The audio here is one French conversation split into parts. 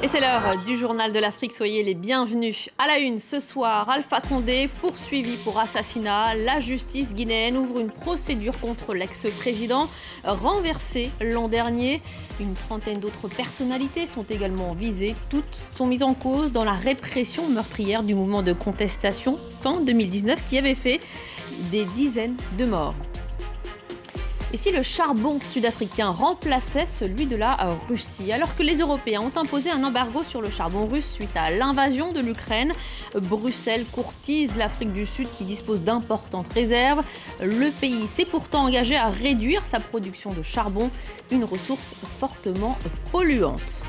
Et c'est l'heure du journal de l'Afrique. Soyez les bienvenus. À la une ce soir, Alpha Condé poursuivi pour assassinat. La justice guinéenne ouvre une procédure contre l'ex-président renversé l'an dernier. Une trentaine d'autres personnalités sont également visées. Toutes sont mises en cause dans la répression meurtrière du mouvement de contestation fin 2019 qui avait fait des dizaines de morts. Et si le charbon sud-africain remplaçait celui de la Russie? Alors que les Européens ont imposé un embargo sur le charbon russe suite à l'invasion de l'Ukraine, Bruxelles courtise l'Afrique du Sud qui dispose d'importantes réserves. Le pays s'est pourtant engagé à réduire sa production de charbon, une ressource fortement polluante.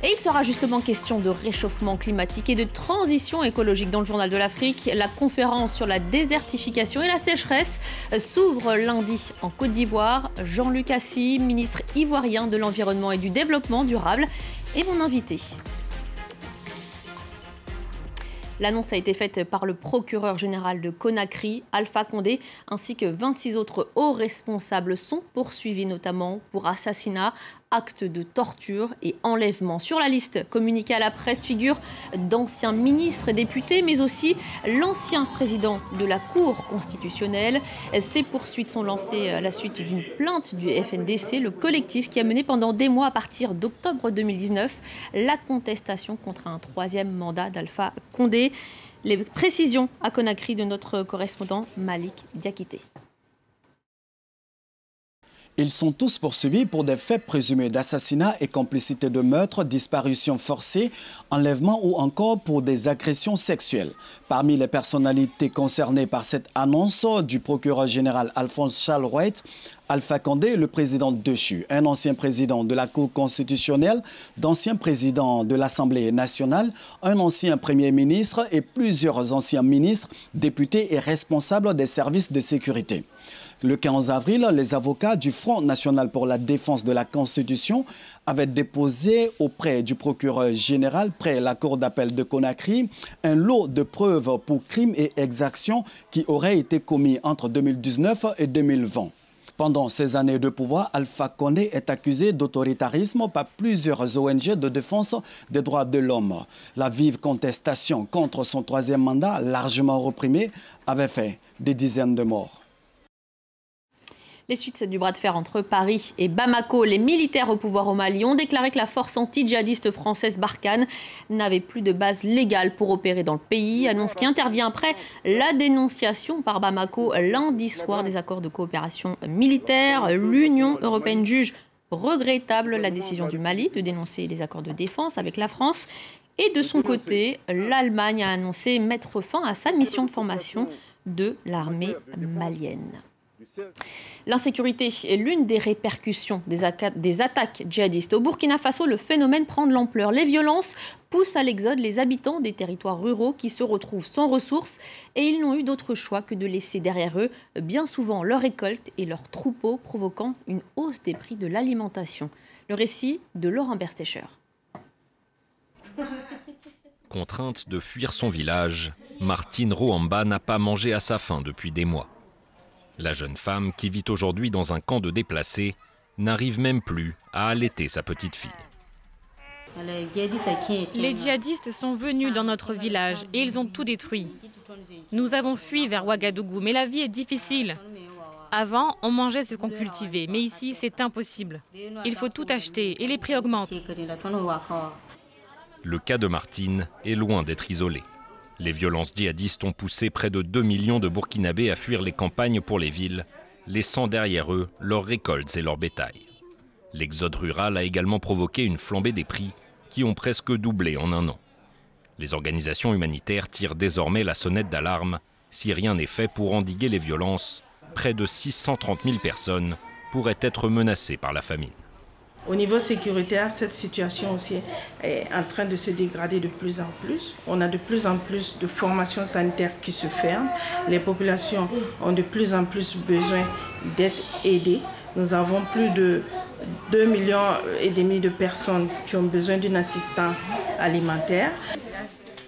Et il sera justement question de réchauffement climatique et de transition écologique dans le journal de l'Afrique. La conférence sur la désertification et la sécheresse s'ouvre lundi en Côte d'Ivoire. Jean-Luc Assy, ministre ivoirien de l'Environnement et du Développement durable, est mon invité. L'annonce a été faite par le procureur général de Conakry, Alpha Condé, ainsi que 26 autres hauts responsables sont poursuivis notamment pour assassinat, actes de torture et enlèvement. Sur la liste communiquée à la presse figurent d'anciens ministres et députés, mais aussi l'ancien président de la Cour constitutionnelle. Ces poursuites sont lancées à la suite d'une plainte du FNDC, le collectif qui a mené pendant des mois à partir d'octobre 2019 la contestation contre un troisième mandat d'Alpha Condé. Les précisions à Conakry de notre correspondant Malik Diakité. Ils sont tous poursuivis pour des faits présumés d'assassinat et complicité de meurtre, disparition forcée, enlèvement ou encore pour des agressions sexuelles. Parmi les personnalités concernées par cette annonce du procureur général Alphonse Charles Wright, Alpha Condé, le président déchu, un ancien président de la Cour constitutionnelle, d'anciens présidents de l'Assemblée nationale, un ancien premier ministre et plusieurs anciens ministres, députés et responsables des services de sécurité. Le 15 avril, les avocats du Front national pour la défense de la Constitution avaient déposé auprès du procureur général, près la Cour d'appel de Conakry, un lot de preuves pour crimes et exactions qui auraient été commis entre 2019 et 2020. Pendant ces années de pouvoir, Alpha Condé est accusé d'autoritarisme par plusieurs ONG de défense des droits de l'homme. La vive contestation contre son troisième mandat, largement reprimé, avait fait des dizaines de morts. Les suites du bras de fer entre Paris et Bamako, les militaires au pouvoir au Mali ont déclaré que la force anti-djihadiste française Barkhane n'avait plus de base légale pour opérer dans le pays. Annonce qui intervient après la dénonciation par Bamako lundi soir des accords de coopération militaire. L'Union européenne juge regrettable la décision du Mali de dénoncer les accords de défense avec la France. Et de son côté, l'Allemagne a annoncé mettre fin à sa mission de formation de l'armée malienne. L'insécurité est l'une des répercussions des attaques djihadistes. Au Burkina Faso, le phénomène prend de l'ampleur. Les violences poussent à l'exode les habitants des territoires ruraux qui se retrouvent sans ressources et ils n'ont eu d'autre choix que de laisser derrière eux bien souvent leurs récoltes et leurs troupeaux, provoquant une hausse des prix de l'alimentation. Le récit de Laurent Berstecher. Contrainte de fuir son village, Martine Roamba n'a pas mangé à sa faim depuis des mois. La jeune femme, qui vit aujourd'hui dans un camp de déplacés, n'arrive même plus à allaiter sa petite fille. Les djihadistes sont venus dans notre village et ils ont tout détruit. Nous avons fui vers Ouagadougou, mais la vie est difficile. Avant, on mangeait ce qu'on cultivait, mais ici, c'est impossible. Il faut tout acheter et les prix augmentent. Le cas de Martine est loin d'être isolé. Les violences djihadistes ont poussé près de 2 millions de Burkinabés à fuir les campagnes pour les villes, laissant derrière eux leurs récoltes et leur bétail. L'exode rural a également provoqué une flambée des prix qui ont presque doublé en un an. Les organisations humanitaires tirent désormais la sonnette d'alarme. Si rien n'est fait pour endiguer les violences, près de 630 000 personnes pourraient être menacées par la famine. Au niveau sécuritaire, cette situation aussi est en train de se dégrader de plus en plus. On a de plus en plus de formations sanitaires qui se ferment. Les populations ont de plus en plus besoin d'être aidées. Nous avons plus de 2,5 millions de personnes qui ont besoin d'une assistance alimentaire.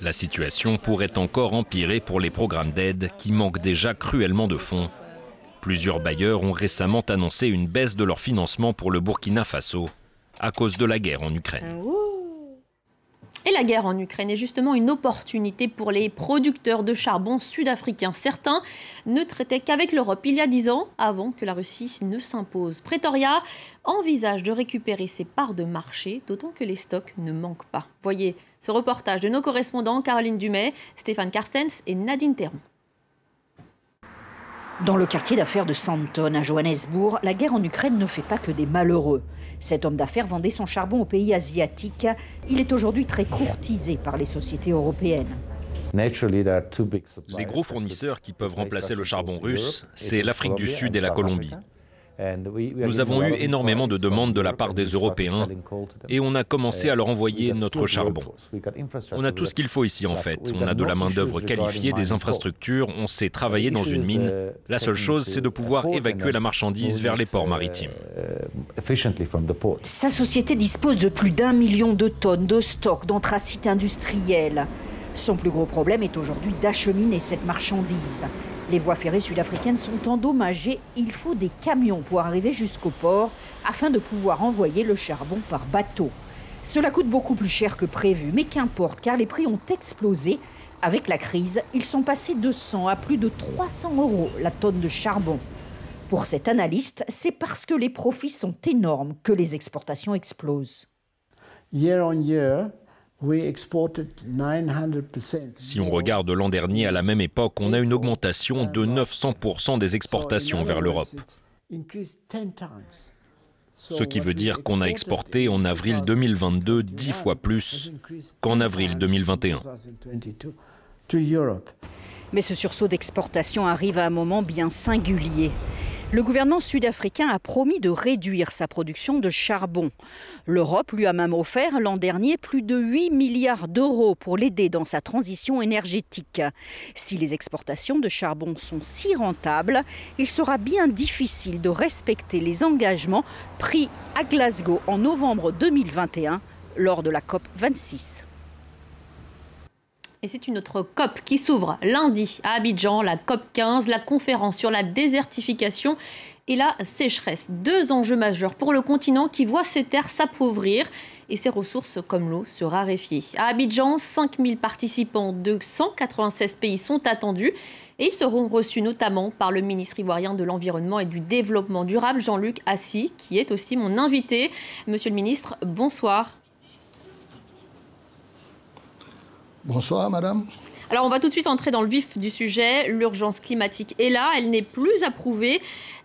La situation pourrait encore empirer pour les programmes d'aide qui manquent déjà cruellement de fonds. Plusieurs bailleurs ont récemment annoncé une baisse de leur financement pour le Burkina Faso à cause de la guerre en Ukraine. Et la guerre en Ukraine est justement une opportunité pour les producteurs de charbon sud-africains. Certains ne traitaient qu'avec l'Europe il y a 10 ans, avant que la Russie ne s'impose. Pretoria envisage de récupérer ses parts de marché, d'autant que les stocks ne manquent pas. Voyez ce reportage de nos correspondants Caroline Dumais, Stéphane Carstens et Nadine Théron. Dans le quartier d'affaires de Sandton, à Johannesburg, la guerre en Ukraine ne fait pas que des malheureux. Cet homme d'affaires vendait son charbon aux pays asiatiques. Il est aujourd'hui très courtisé par les sociétés européennes. Les gros fournisseurs qui peuvent remplacer le charbon russe, c'est l'Afrique du Sud et la Colombie. Nous avons eu énormément de demandes de la part des Européens et on a commencé à leur envoyer notre charbon. On a tout ce qu'il faut ici en fait. On a de la main-d'œuvre qualifiée, des infrastructures, on sait travailler dans une mine. La seule chose, c'est de pouvoir évacuer la marchandise vers les ports maritimes. Sa société dispose de plus d'1 million de tonnes de stock d'anthracite industriel. Son plus gros problème est aujourd'hui d'acheminer cette marchandise. Les voies ferrées sud-africaines sont endommagées. Il faut des camions pour arriver jusqu'au port afin de pouvoir envoyer le charbon par bateau. Cela coûte beaucoup plus cher que prévu, mais qu'importe car les prix ont explosé. Avec la crise, ils sont passés de 100 à plus de 300 € la tonne de charbon. Pour cet analyste, c'est parce que les profits sont énormes que les exportations explosent. Year on year, si on regarde l'an dernier, à la même époque, on a une augmentation de 900% des exportations vers l'Europe. Ce qui veut dire qu'on a exporté en avril 2022 10 fois plus qu'en avril 2021. Mais ce sursaut d'exportation arrive à un moment bien singulier. Le gouvernement sud-africain a promis de réduire sa production de charbon. L'Europe lui a même offert l'an dernier plus de 8 milliards d'euros pour l'aider dans sa transition énergétique. Si les exportations de charbon sont si rentables, il sera bien difficile de respecter les engagements pris à Glasgow en novembre 2021 lors de la COP 26. Et c'est une autre COP qui s'ouvre lundi à Abidjan, la COP 15, la conférence sur la désertification et la sécheresse. 2 enjeux majeurs pour le continent qui voient ses terres s'appauvrir et ses ressources comme l'eau se raréfier. À Abidjan, 5000 participants de 196 pays sont attendus et ils seront reçus notamment par le ministre ivoirien de l'Environnement et du Développement durable, Jean-Luc Assi, qui est aussi mon invité. Monsieur le ministre, bonsoir. Bonsoir, madame. Alors, on va tout de suite entrer dans le vif du sujet. L'urgence climatique est là, elle n'est plus approuvée.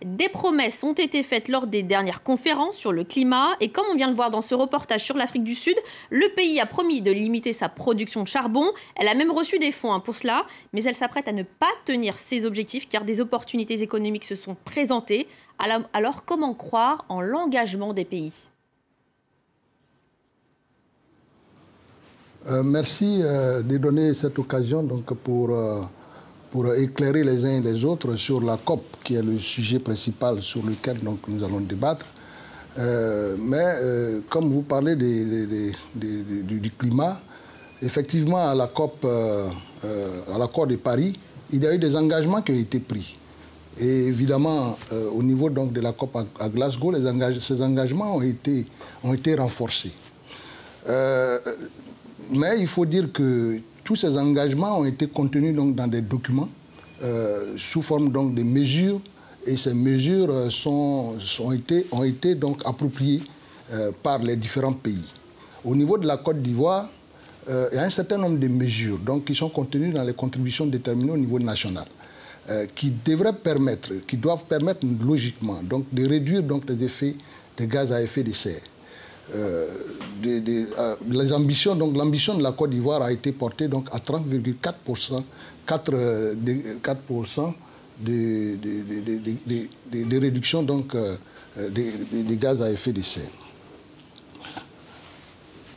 Des promesses ont été faites lors des dernières conférences sur le climat. Et comme on vient de voir dans ce reportage sur l'Afrique du Sud, le pays a promis de limiter sa production de charbon. Elle a même reçu des fonds pour cela, mais elle s'apprête à ne pas tenir ses objectifs car des opportunités économiques se sont présentées. Alors, comment croire en l'engagement des pays ? Merci de donner cette occasion donc, pour éclairer les uns et les autres sur la COP, qui est le sujet principal sur lequel donc, nous allons débattre. Comme vous parlez du climat, effectivement, à la COP, à l'accord de Paris, il y a eu des engagements qui ont été pris. Et évidemment, au niveau donc, de la COP à Glasgow, ces engagements ont été renforcés. Mais il faut dire que tous ces engagements ont été contenus donc, dans des documents sous forme donc, de mesures et ces mesures ont été donc, appropriées par les différents pays. Au niveau de la Côte d'Ivoire, il y a un certain nombre de mesures donc, qui sont contenues dans les contributions déterminées au niveau national qui doivent permettre logiquement donc, de réduire donc, les effets des gaz à effet de serre. Les ambitions, donc l'ambition de la Côte d'Ivoire a été portée donc à 30,4% de réduction donc des gaz à effet de serre.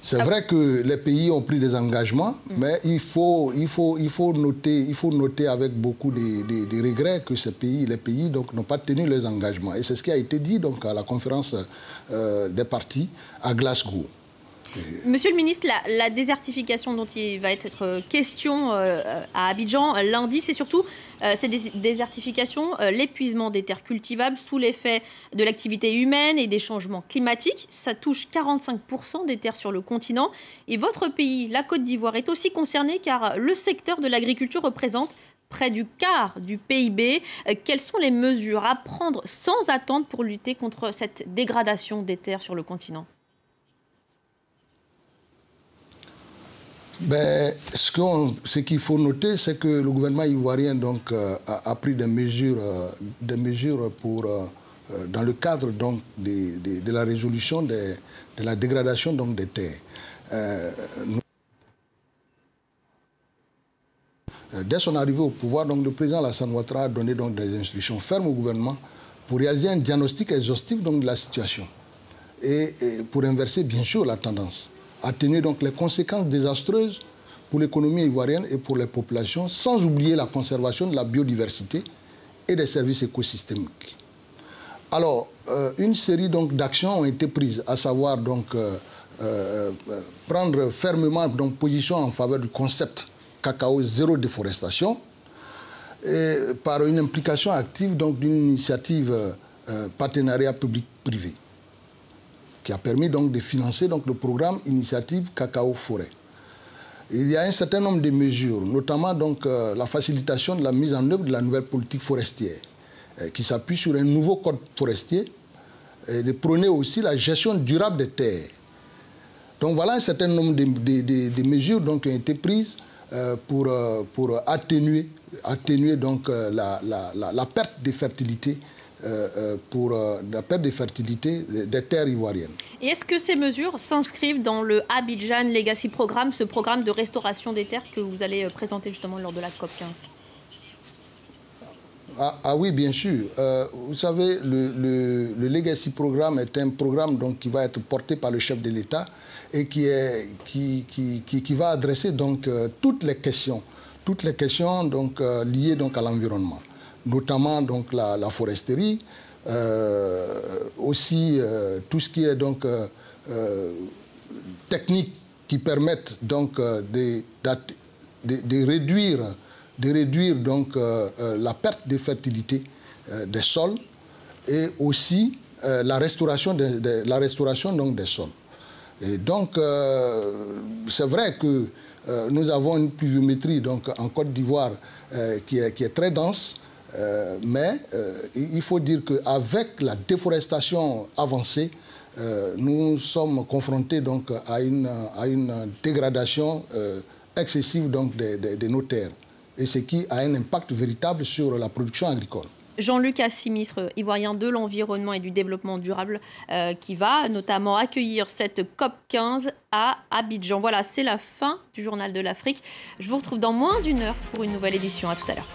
C'est vrai que les pays ont pris des engagements, mais il faut noter avec beaucoup de regrets que les pays donc, n'ont pas tenu leurs engagements. Et c'est ce qui a été dit donc, à la conférence des partis à Glasgow. Monsieur le ministre, la désertification dont il va être question à Abidjan lundi, c'est surtout cette désertification, l'épuisement des terres cultivables sous l'effet de l'activité humaine et des changements climatiques. Ça touche 45% des terres sur le continent. Et votre pays, la Côte d'Ivoire, est aussi concerné car le secteur de l'agriculture représente près du quart du PIB. Quelles sont les mesures à prendre sans attendre pour lutter contre cette dégradation des terres sur le continent ? Ce qu'il faut noter, c'est que le gouvernement ivoirien donc, a pris des mesures pour, dans le cadre donc, de la résolution de la dégradation donc, des terres. Dès son arrivée au pouvoir, donc, le président Alassane Ouattara a donné donc, des instructions fermes au gouvernement pour réaliser un diagnostic exhaustif donc, de la situation et pour inverser bien sûr la tendance. Atténuer donc les conséquences désastreuses pour l'économie ivoirienne et pour les populations, sans oublier la conservation de la biodiversité et des services écosystémiques. Alors, une série d'actions ont été prises, à savoir donc, prendre fermement donc, position en faveur du concept cacao zéro déforestation, et par une implication active d'une initiative partenariat public-privé, qui a permis donc de financer donc, le programme Initiative Cacao Forêt. Il y a un certain nombre de mesures, notamment donc, la facilitation de la mise en œuvre de la nouvelle politique forestière, qui s'appuie sur un nouveau code forestier, et de prôner aussi la gestion durable des terres. Donc voilà un certain nombre de mesures donc, qui ont été prises pour atténuer donc, la perte de fertilité la perte de fertilité des terres ivoiriennes. Et est-ce que ces mesures s'inscrivent dans le Abidjan Legacy Programme, ce programme de restauration des terres que vous allez présenter justement lors de la COP15 ? Ah oui, bien sûr. Vous savez, le Legacy Programme est un programme donc, qui va être porté par le chef de l'État et qui va adresser donc, toutes les questions donc, liées donc, à l'environnement, notamment donc, la foresterie, aussi tout ce qui est donc, techniques qui permettent donc, de réduire donc, la perte de fertilité des sols et aussi la restauration donc, des sols. Et donc, c'est vrai que nous avons une pluviométrie donc, en Côte d'Ivoire qui est très dense, mais il faut dire qu'avec la déforestation avancée, nous sommes confrontés donc, à une dégradation excessive donc, de nos terres, et ce qui a un impact véritable sur la production agricole. Jean-Luc Assis, ministre ivoirien de l'Environnement et du Développement durable, qui va notamment accueillir cette COP15 à Abidjan. Voilà, c'est la fin du Journal de l'Afrique. Je vous retrouve dans moins d'une heure pour une nouvelle édition. À tout à l'heure.